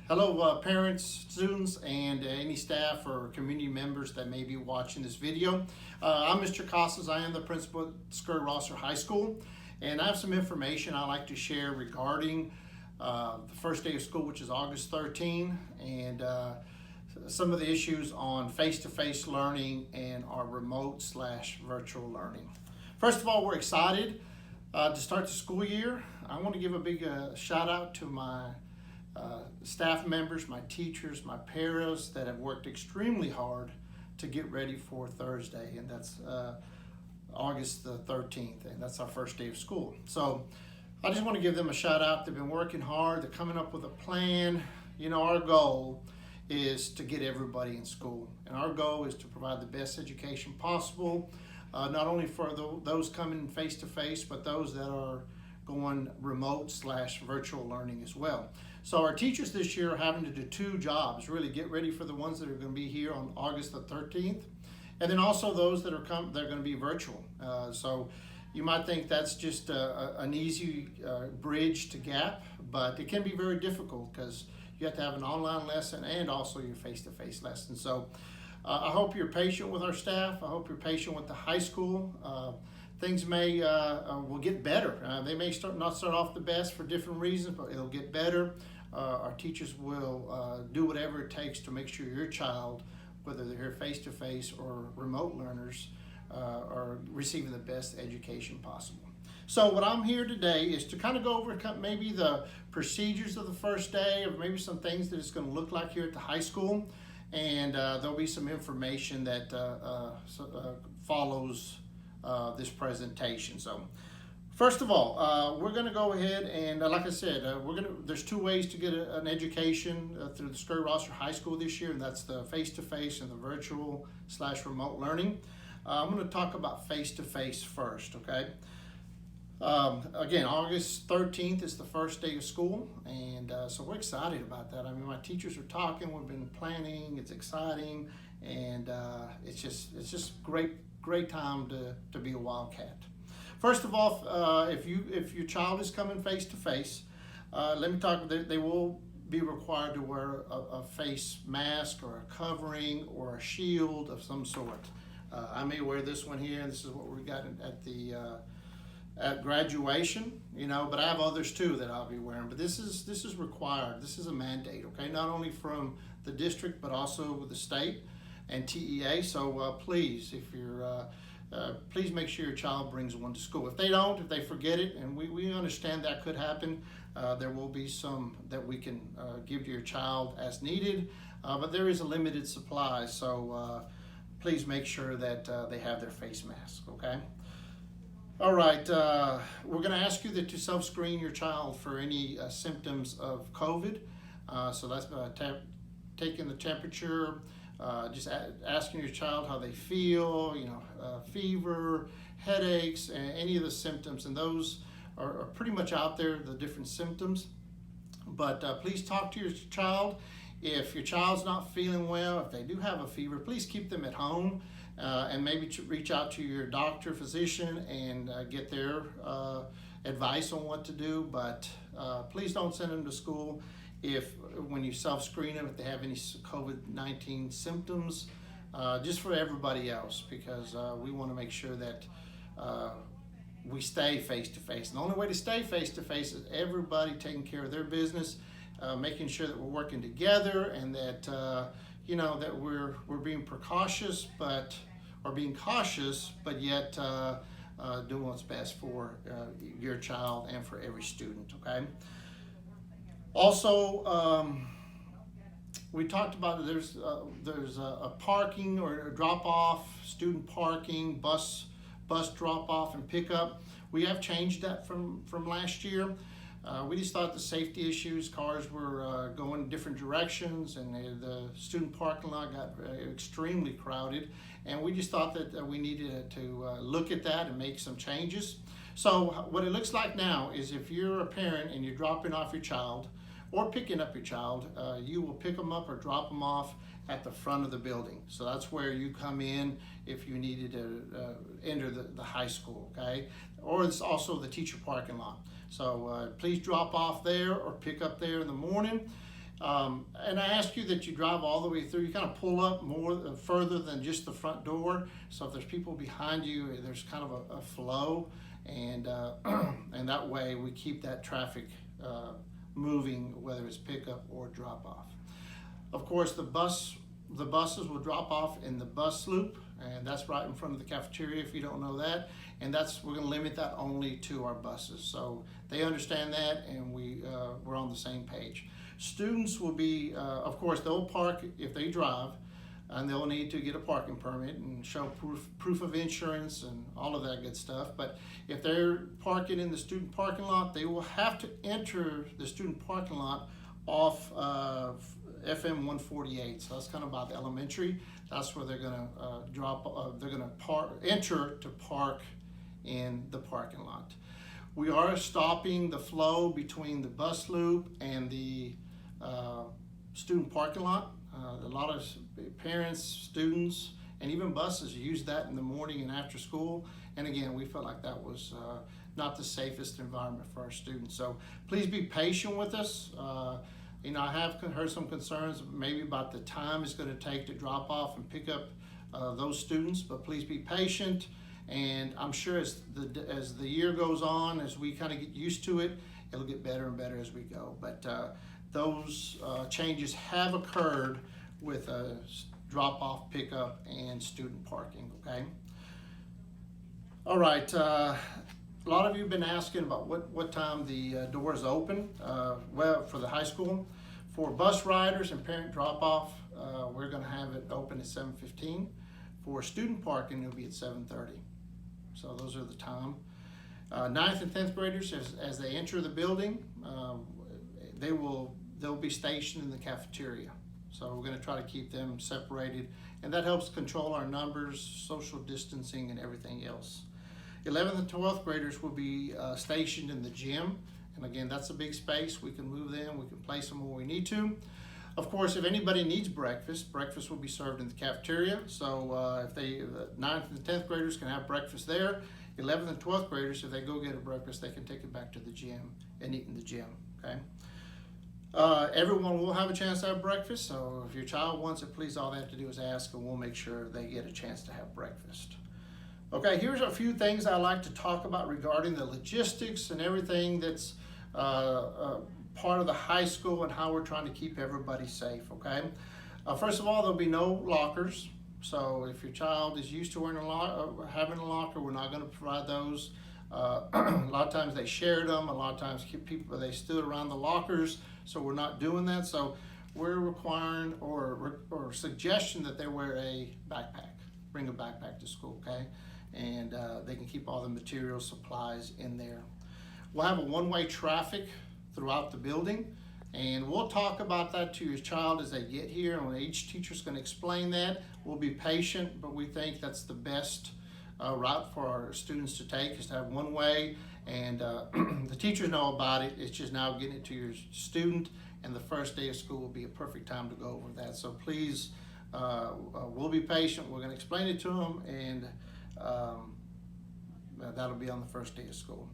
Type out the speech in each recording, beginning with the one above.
Hello, parents, students, and any staff or community members that may be watching this video. I'm Mr. Casas. I am the principal at Scurry High School, and I have some information I'd like to share regarding the first day of school, which is August 13, and some of the issues on face-to-face learning and our remote/virtual learning. First of all, we're excited to start the school year. I want to give a big shout out to my staff members, my teachers, my paras that have worked extremely hard to get ready for Thursday, and that's August the 13th, and that's our first day of school. So I just want to give them a shout out. They've been working hard. They're coming up with a plan. You know, our goal is to get everybody in school, and our goal is to provide the best education possible, not only for those coming face to face, but those that are going remote/virtual learning as well. So our teachers this year are having to do two jobs, really get ready for the ones that are going to be here on August the 13th, and then also those that are going to be virtual. So you might think that's just an easy bridge to gap, but it can be very difficult because you have to have an online lesson and also your face-to-face lesson. So I hope you're patient with our staff. I hope you're patient with the high school. Things will get better. They may not start off the best for different reasons, but it'll get better. Our teachers will do whatever it takes to make sure your child, whether they're here face-to-face or remote learners, are receiving the best education possible. So what I'm here today is to kind of go over maybe the procedures of the first day, or maybe some things that it's going to look like here at the high school, and there'll be some information that follows this presentation. So first of all, we're going to go ahead and like I said, there's two ways to get an education through the Scurry High School this year, and that's the face-to-face and the virtual/remote learning. I'm going to talk about face-to-face first, okay? Again, August 13th is the first day of school, and so we're excited about that. I mean, my teachers are talking, we've been planning, it's exciting, and it's just great time to be a Wildcat. First of all, if your child is coming face to face, let me talk. They will be required to wear a face mask or a covering or a shield of some sort. I may wear this one here, and this is what we got at graduation, you know, but I have others too that I'll be wearing. But this is required. This is a mandate, okay? Not only from the district, but also with the state and TEA. So please, if you're please make sure your child brings one to school. If they don't, if they forget it, and we understand that could happen, there will be some that we can give to your child as needed, but there is a limited supply, so please make sure that they have their face mask, okay? All right, we're going to ask you to self-screen your child for any symptoms of COVID. So that's taking the temperature, just asking your child how they feel, you know, fever, headaches, and any of the symptoms, and those are pretty much out there, the different symptoms. But please talk to your child. If your child's not feeling well, if they do have a fever, please keep them at home, and maybe reach out to your doctor, physician, and get their advice on what to do. But please don't send them to school when you self-screen them, if they have any COVID-19 symptoms, just for everybody else, because we want to make sure that we stay face-to-face. And the only way to stay face-to-face is everybody taking care of their business, making sure that we're working together, and that you know, that we're being cautious, but yet doing what's best for your child and for every student, okay? Also, we talked about there's a parking or a drop-off, student parking, bus drop-off and pickup. We have changed that from last year. We just thought the safety issues, cars were going different directions, and the student parking lot got extremely crowded, and we just thought that we needed to look at that and make some changes. So what it looks like now is, if you're a parent and you're dropping off your child or picking up your child, you will pick them up or drop them off at the front of the building. So that's where you come in if you needed to enter the high school, okay? Or it's also the teacher parking lot. So please drop off there or pick up there in the morning. And I ask you that you drive all the way through. You kind of pull up more further than just the front door. So if there's people behind you, there's kind of a flow, and and that way we keep that traffic moving, whether it's pickup or drop off. Of course, the buses will drop off in the bus loop, and that's right in front of the cafeteria if you don't know that. And we're going to limit that only to our buses. So they understand that, and we're on the same page. Students will be, of course, they'll park if they drive, and they'll need to get a parking permit and show proof of insurance and all of that good stuff. But if they're parking in the student parking lot, they will have to enter the student parking lot off FM 148. So that's kind of by the elementary. That's where they're going to enter to park in the parking lot. We are stopping the flow between the bus loop and the student parking lot. A lot of parents, students, and even buses use that in the morning and after school. And again, we felt like that was not the safest environment for our students. So please be patient with us. I have heard some concerns maybe about the time it's going to take to drop off and pick up those students, but please be patient. And I'm sure as the year goes on, as we kind of get used to it, it'll get better and better as we go. But those changes have occurred with drop-off, pickup, and student parking, okay? All right, a lot of you have been asking about what time the doors open. Well, for the high school. For bus riders and parent drop-off, we're gonna have it open at 7:15. For student parking, it'll be at 7:30. So those are the time. 9th and 10th graders, as they enter the building, they'll be stationed in the cafeteria. So we're going to try to keep them separated, and that helps control our numbers, social distancing, and everything else. 11th and 12th graders will be stationed in the gym, and again, that's a big space. We can move them, we can place them where we need to. Of course, if anybody needs breakfast will be served in the cafeteria. So if the 9th and 10th graders can have breakfast there, 11th and 12th graders, if they go get a breakfast, they can take it back to the gym and eat in the gym, okay? Everyone will have a chance to have breakfast, so if your child wants it, please, all they have to do is ask, and we'll make sure they get a chance to have breakfast. Okay, here's a few things I like to talk about regarding the logistics and everything that's part of the high school and how we're trying to keep everybody safe, okay? First of all, there'll be no lockers. So if your child is used to having a locker, we're not going to provide those. A lot of times they shared them. A lot of times they stood around the lockers, so we're not doing that. So we're requiring or suggestion that they wear a backpack. Bring a backpack to school, okay? And they can keep all the materials, supplies in there. We'll have a one-way traffic throughout the building, and we'll talk about that to your child as they get here, and each teacher's going to explain that. We'll be patient, but we think that's the best route for our students to take, is to have one way, and the teachers know about it. It's just now getting it to your student, and the first day of school will be a perfect time to go over that. So please, we'll be patient. We're going to explain it to them, and that'll be on the first day of school.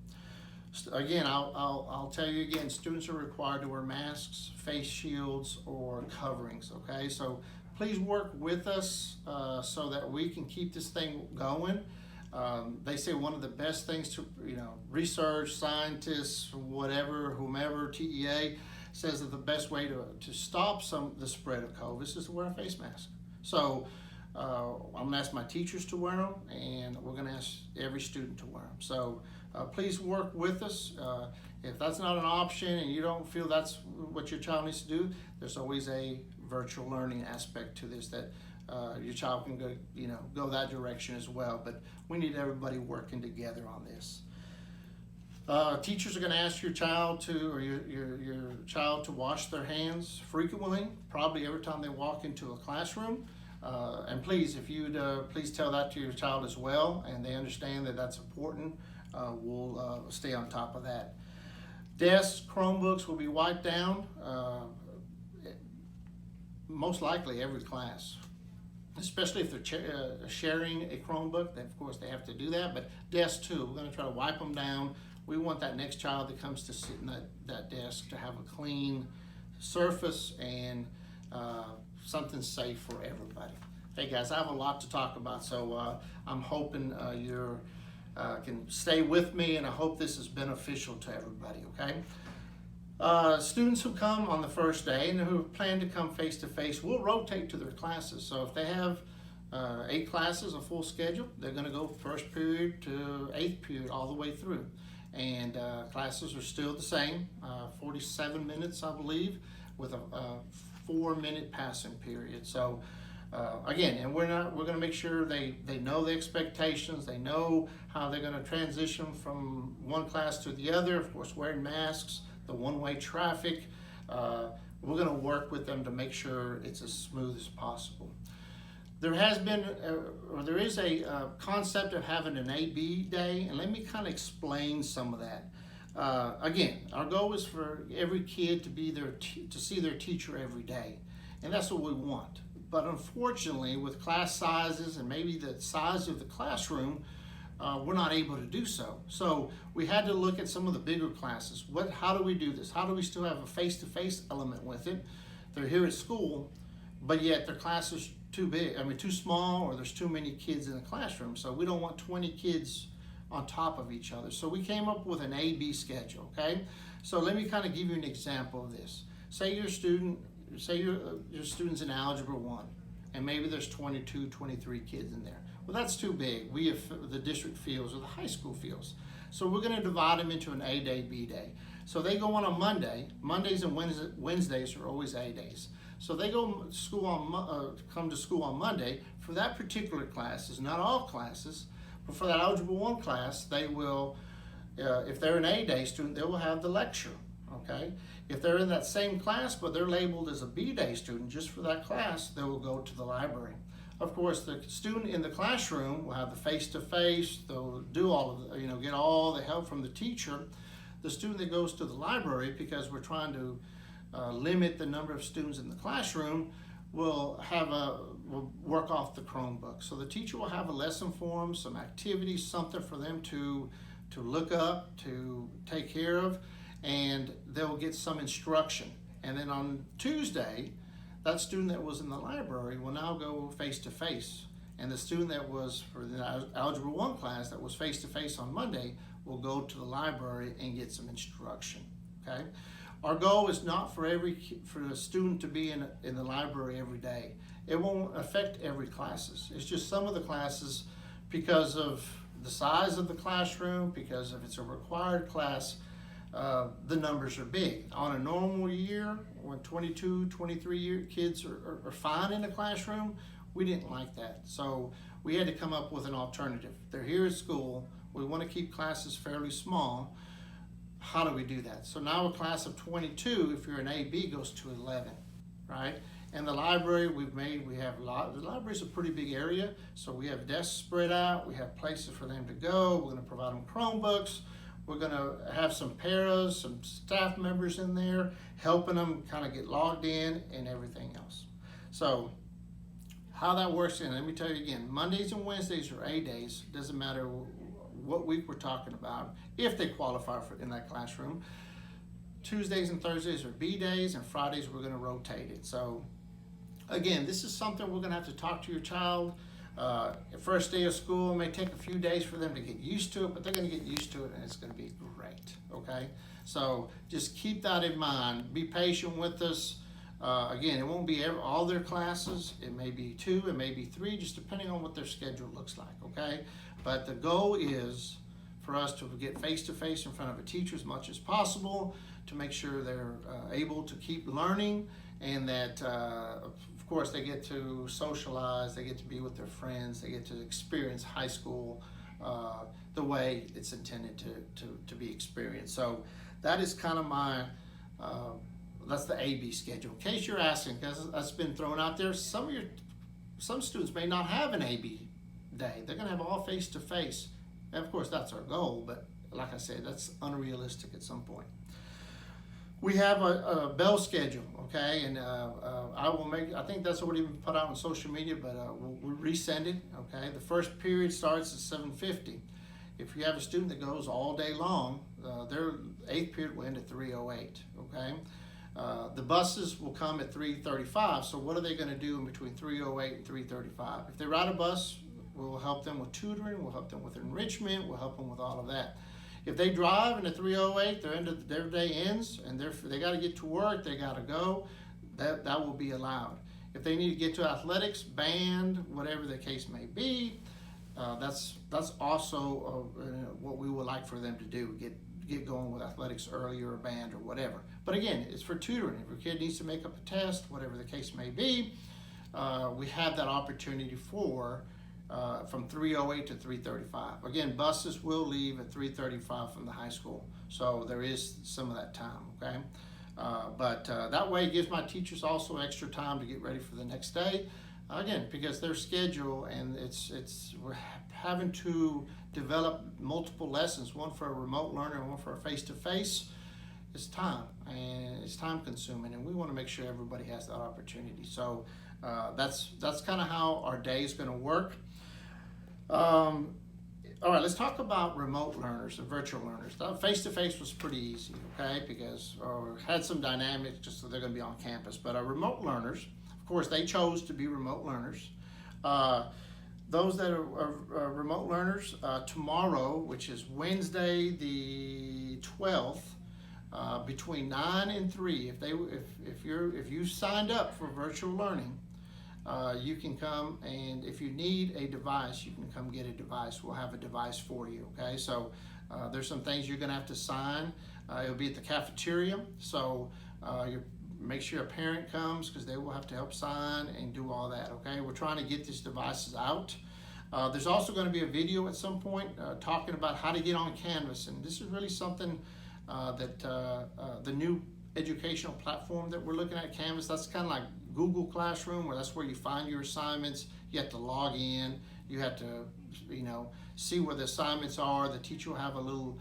Again, I'll tell you again, students are required to wear masks, face shields, or coverings, okay? So please work with us so that we can keep this thing going. They say one of the best things to, research, scientists, whatever, whomever, TEA, says that the best way to stop the spread of COVID is to wear a face mask. So I'm gonna ask my teachers to wear them, and we're gonna ask every student to wear them. So please work with us. If that's not an option and you don't feel that's what your child needs to do, there's always a virtual learning aspect to this that your child can go that direction as well. But we need everybody working together on this. Teachers are going to ask your child your child to wash their hands frequently, probably every time they walk into a classroom. And please, if you'd please tell that to your child as well, and they understand that that's important. We'll stay on top of that. Desks, Chromebooks will be wiped down, most likely every class, especially if they're sharing a Chromebook. Then of course they have to do that, but desks too, we're going to try to wipe them down. We want that next child that comes to sit in that desk to have a clean surface and something safe for everybody. Hey guys, I have a lot to talk about, so I'm hoping you can stay with me, and I hope this is beneficial to everybody, okay? Students who come on the first day and who plan to come face-to-face will rotate to their classes. So if they have 8 classes, a full schedule, they're going to go first period to 8th period all the way through. And classes are still the same, 47 minutes, I believe, with a 4-minute passing period. So again, and we're going to make sure they know the expectations, they know how they're going to transition from one class to the other, of course wearing masks, the one-way traffic. We're going to work with them to make sure it's as smooth as possible. There has been, or there is a concept of having an A-B day, and let me kind of explain some of that. Again, our goal is for every kid to be there to see their teacher every day, and that's what we want. But unfortunately, with class sizes and maybe the size of the classroom, we're not able to do so. So we had to look at some of the bigger classes. How do we do this? How do we still have a face-to-face element with it? They're here at school, but yet their class is too big, too small, or there's too many kids in the classroom. So we don't want 20 kids on top of each other. So we came up with an A-B schedule, okay? So let me kind of give you an example of this. Say your student's in Algebra 1, and maybe there's 22, 23 kids in there. Well, that's too big. The district feels, or the high school feels. So we're going to divide them into an A day, B day. So they go on a Monday. Mondays and Wednesdays are always A days. So they come to school on Monday. For that particular class, it's not all classes, but for that Algebra 1 class, they will, if they're an A day student, they will have the lecture, okay? If they're in that same class, but they're labeled as a B day student just for that class, they will go to the library. Of course, the student in the classroom will have the face-to-face, they'll do all of the, get all the help from the teacher. The student that goes to the library, because we're trying to limit the number of students in the classroom, will work off the Chromebook. So the teacher will have a lesson for them, some activities, something for them to look up, to take care of, and they'll get some instruction. And then on Tuesday, that student that was in the library will now go face-to-face. And the student that was for the Algebra 1 class that was face-to-face on Monday will go to the library and get some instruction, okay? Our goal is not for the student to be in the library every day. It won't affect every classes. It's just some of the classes, because of the size of the classroom, because if it's a required class, the numbers are big. On a normal year, when 22, 23 kids are fine in the classroom, we didn't like that. So we had to come up with an alternative. They're here at school. We want to keep classes fairly small. How do we do that? So now a class of 22, if you're an AB, goes to 11, right? And the library the library's a pretty big area, so we have desks spread out, we have places for them to go, we're gonna provide them Chromebooks, we're gonna have some paras, some staff members in there, helping them kind of get logged in and everything else. So how that works, and let me tell you again, Mondays and Wednesdays are A days, doesn't matter what week we're talking about, if they qualify for in that classroom. Tuesdays and Thursdays are B days, and Fridays we're going to rotate it. So again, this is something we're going to have to talk to your child. First day of school may take a few days for them to get used to it, but they're going to get used to it, and it's going to be great, okay? So just keep that in mind. Be patient with us. Again, it won't be all their classes. It may be 2, it may be 3, just depending on what their schedule looks like, okay? But the goal is for us to get face-to-face in front of a teacher as much as possible, to make sure they're able to keep learning, and that, of course, they get to socialize, they get to be with their friends, they get to experience high school the way it's intended to be experienced. So that is kind of my, that's the AB schedule. In case you're asking, because that's been thrown out there, some students may not have an AB day. They're going to have all face-to-face. And of course, that's our goal, but like I said, that's unrealistic at some point. We have a bell schedule, okay, and I think that's already been put out on social media, but we'll resend it, okay. The first period starts at 7:50. If you have a student that goes all day long, their 8th period will end at 3:08, okay. The buses will come at 3:35. So what are they going to do in between 3:08 and 3:35? If they ride a bus, we'll help them with tutoring, we'll help them with enrichment, we'll help them with all of that. If they drive and at 3:08 their day ends and they got to get to work, they got to go, that will be allowed. If they need to get to athletics, band, whatever the case may be, that's also what we would like for them to do. Get going with athletics earlier, or band, or whatever. But again, it's for tutoring. If your kid needs to make up a test, whatever the case may be, we have that opportunity from 3:08 to 3:35. Again, buses will leave at 3:35 from the high school, so there is some of that time, okay? But that way it gives my teachers also extra time to get ready for the next day. Again, because their schedule, and we're having to develop multiple lessons, one for a remote learner and one for a face-to-face. It's time, and it's time consuming, and we want to make sure everybody has that opportunity. So that's kind of how our day is going to work. All right, let's talk about remote learners and virtual learners. Face-to-face was pretty easy, okay, because had some dynamics just so they're going to be on campus. But our remote learners, of course, they chose to be remote learners. Those that are remote learners, tomorrow, which is Wednesday the 12th, between 9 and 3, if you signed up for virtual learning, you can come, and if you need a device, you can come get a device. We'll have a device for you, okay? So there's some things you're gonna have to sign. It'll be at the cafeteria, so make sure a parent comes, because they will have to help sign and do all that, okay? We're trying to get these devices out. There's also gonna be a video at some point talking about how to get on Canvas, and this is really something that the new educational platform that we're looking at, Canvas, that's kind of like Google Classroom, where that's where you find your assignments. You have to log in, you have to see where the assignments are. The teacher will have a little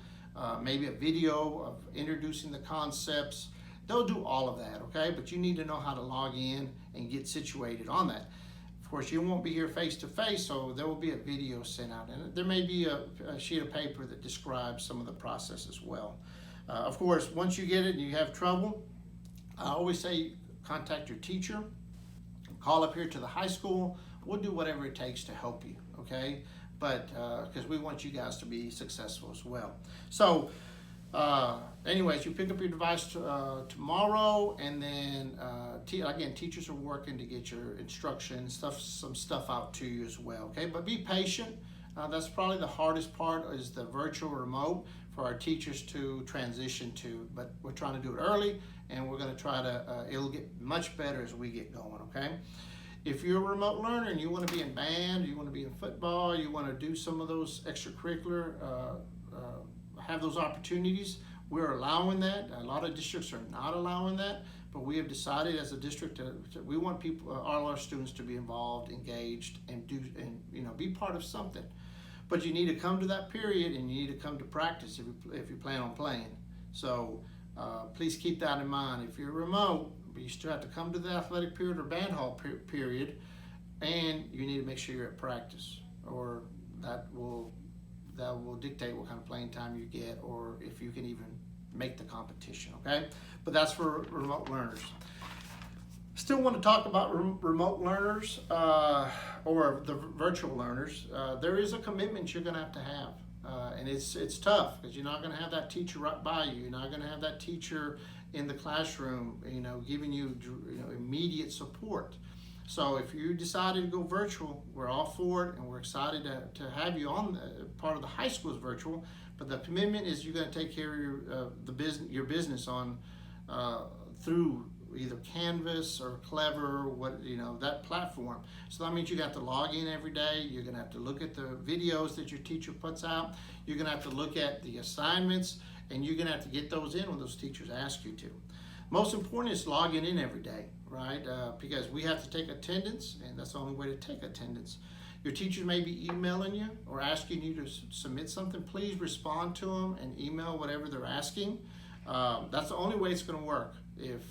maybe a video of introducing the concepts. They'll do all of that, okay? But you need to know how to log in and get situated on that. Of course, you won't be here face to face, so there will be a video sent out, and there may be a sheet of paper that describes some of the process as well. Of course, once you get it and you have trouble, I always say contact your teacher, call up here to the high school. We'll do whatever it takes to help you, okay? But because we want you guys to be successful as well. So anyways, you pick up your device tomorrow, and then again, teachers are working to get your instructions, some stuff out to you as well, okay? But be patient. That's probably the hardest part, is the virtual remote for our teachers to transition to, but we're trying to do it early, and we're going to try to, it'll get much better as we get going, okay? If you're a remote learner and you want to be in band, you want to be in football, you want to do some of those extracurricular, have those opportunities, we're allowing that. A lot of districts are not allowing that, but we have decided as a district we want people, all our students, to be involved, engaged, and be part of something. But you need to come to that period, and you need to come to practice if you plan on playing. So please keep that in mind. If you're remote, you still have to come to the athletic period or band hall period, and you need to make sure you're at practice, or that will dictate what kind of playing time you get, or if you can even make the competition, okay? But that's for remote learners. Still want to talk about remote learners or the virtual learners. There is a commitment you're going to have, and it's tough, because you're not going to have that teacher right by you. You're not going to have that teacher in the classroom, giving you immediate support. So if you decided to go virtual, we're all for it, and we're excited to have you on part of the high school's virtual. But the commitment is you're going to take care of your business on through either Canvas or Clever, that platform. So that means you have to log in every day. You're going to have to look at the videos that your teacher puts out. You're going to have to look at the assignments, and you're going to have to get those in when those teachers ask you to. Most important is logging in every day, right? Because we have to take attendance, and that's the only way to take attendance. Your teachers may be emailing you or asking you to submit something. Please respond to them and email whatever they're asking. That's the only way it's going to work. If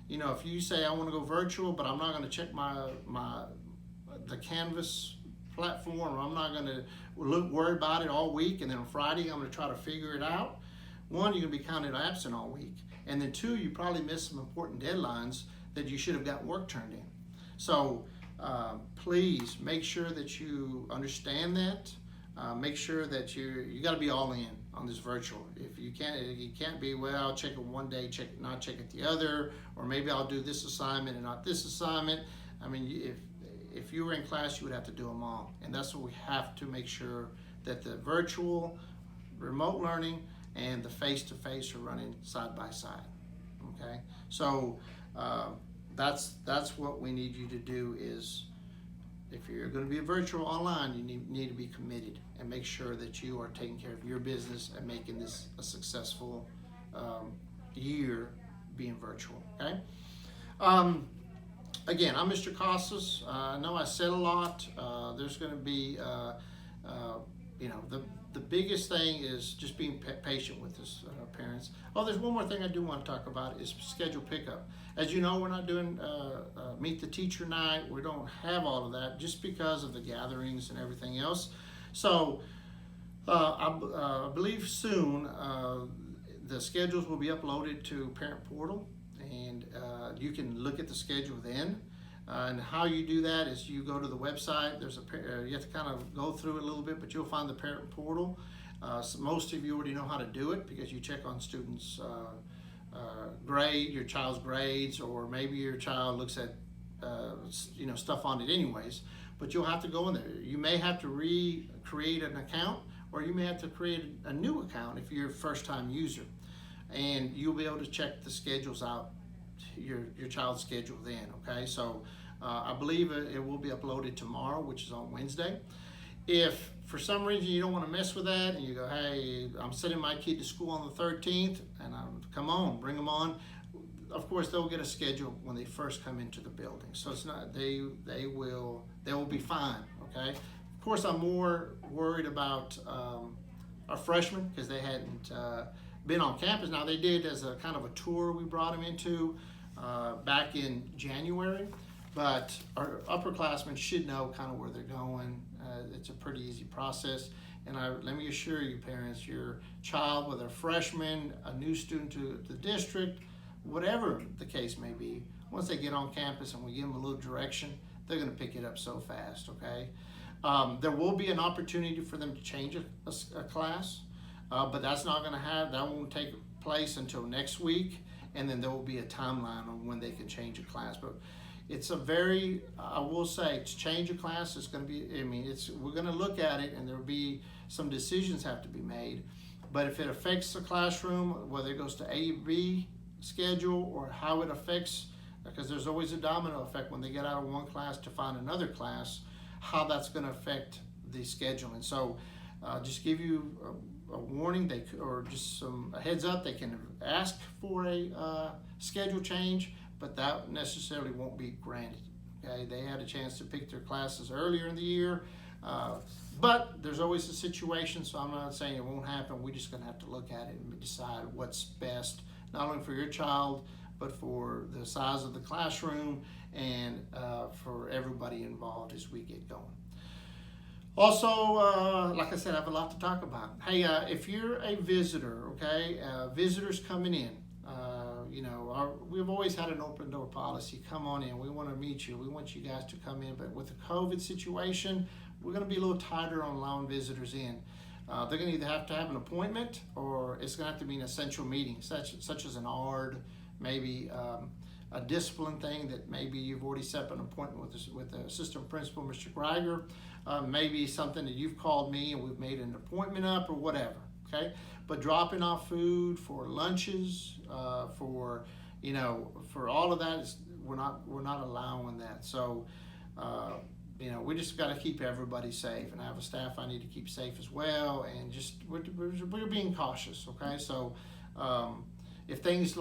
if you say I want to go virtual, but I'm not going to check the Canvas platform, or I'm not going to worry about it all week, and then on Friday I'm going to try to figure it out. One, you're going to be counted absent all week, And then two, you probably missed some important deadlines that you should have gotten work turned in. So please make sure that you understand that. Make sure that you got to be all in on this virtual. If you can't be, well, I'll check it one day, not check it the other, or maybe I'll do this assignment and not this assignment. I mean, if you were in class, you would have to do them all, and that's what we have to make sure, that the virtual, remote learning, and the face-to-face are running side by side. Okay, so that's what we need you to do. Is if you're going to be virtual online, you need to be committed and make sure that you are taking care of your business and making this a successful year being virtual. Okay. Again, I'm Mr. Casas. I know I said a lot. There's going to be, the biggest thing is just being patient with us, parents. Oh, there's one more thing I do want to talk about is schedule pickup. As you know, we're not doing Meet the Teacher Night. We don't have all of that just because of the gatherings and everything else. So I believe soon the schedules will be uploaded to Parent Portal, and you can look at the schedule then. And how you do that is you go to the website. There's you have to kind of go through it a little bit, but you'll find the Parent Portal. So most of you already know how to do it because you check on students' your child's grades, or maybe your child looks at stuff on it anyways. But you'll have to go in there. You may have to recreate an account, or you may have to create a new account if you're a first-time user, and you'll be able to check the schedules out, your child's schedule then. Okay, so I believe it will be uploaded tomorrow, which is on Wednesday. If for some reason you don't want to mess with that and you go, hey, I'm sending my kid to school on the 13th, and come on, bring them on. Of course, they'll get a schedule when they first come into the building, so it's not they will be fine. Okay. Of course, I'm more worried about our freshmen because they hadn't been on campus. Now they did as a kind of a tour. We brought them into back in January, but our upperclassmen should know kind of where they're going. It's a pretty easy process, and let me assure you, parents, your child, whether a freshman, a new student to the district, whatever the case may be, once they get on campus and we give them a little direction, they're going to pick it up so fast. Okay, there will be an opportunity for them to change a class, but that won't take place until next week, and then there will be a timeline on when they can change a class. But it's I will say, to change a class, it's going to be, we're going to look at it, and there will be some decisions have to be made. But if it affects the classroom, whether it goes to A, B schedule, or how it affects, because there's always a domino effect when they get out of one class to find another class, how that's going to affect the scheduling. So just give you a warning, or just a heads up, they can ask for a schedule change, but that necessarily won't be granted. Okay, they had a chance to pick their classes earlier in the year, but there's always a situation, so I'm not saying it won't happen. We're just going to have to look at it and decide what's best, not only for your child, but for the size of the classroom and for everybody involved as we get going. Also, like I said, I have a lot to talk about. Hey, if you're a visitor, okay, visitors coming in, we've always had an open door policy. Come on in. We want to meet you. We want you guys to come in. But with the COVID situation, we're going to be a little tighter on allowing visitors in. They're going to either have to have an appointment, or it's going to have to be an essential meeting, such as an ARD, maybe a discipline thing that maybe you've already set up an appointment with the assistant principal, Mr. Greiger. Maybe something that you've called me and we've made an appointment up, or whatever. Okay, but dropping off food for lunches, for all of that, we're not allowing that. So we just got to keep everybody safe, and I have a staff I need to keep safe as well, and just we're being cautious. Okay, so if things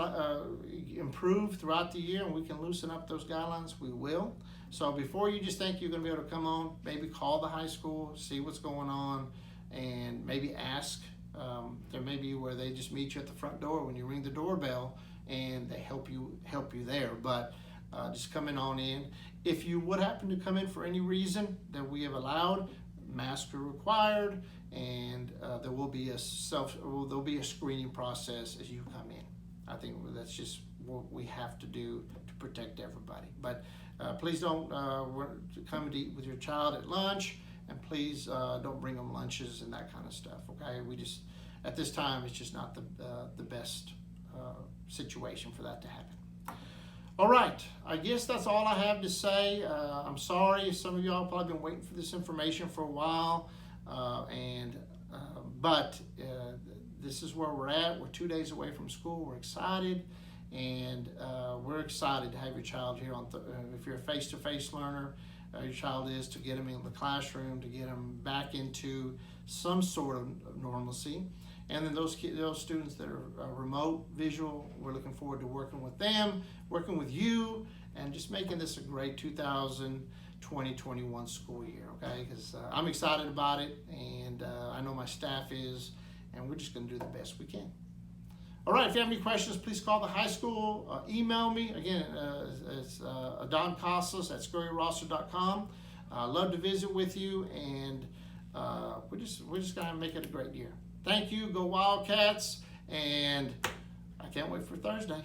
improve throughout the year and we can loosen up those guidelines, we will. So before you just think you're going to be able to come on, maybe call the high school, see what's going on, and maybe ask. There may be where they just meet you at the front door when you ring the doorbell, and they help you there. But just coming on in. If you would happen to come in for any reason that we have allowed, masks are required, and there will be a screening process as you come in. I think that's just what we have to do to protect everybody. But please don't come to eat with your child at lunch, and please don't bring them lunches and that kind of stuff. Okay, we just at this time it's just not the best situation for that to happen. All right, I guess that's all I have to say. I'm sorry, some of y'all probably been waiting for this information for a while, but this is where we're at. We're 2 days away from school. We're excited, and we're excited to have your child here on. If you're a face-to-face learner, your child is, to get them in the classroom, to get them back into some sort of normalcy. And then those students that are remote visual, we're looking forward to working with them, working with you, and just making this a great 2020-21 school year, okay? Because I'm excited about it, and I know my staff is, and we're just going to do the best we can. All right, if you have any questions, please call the high school, email me. Again, it's Don Casas at scurryrosser.com. Love to visit with you, and we're just going to make it a great year. Thank you. Go Wildcats, and I can't wait for Thursday.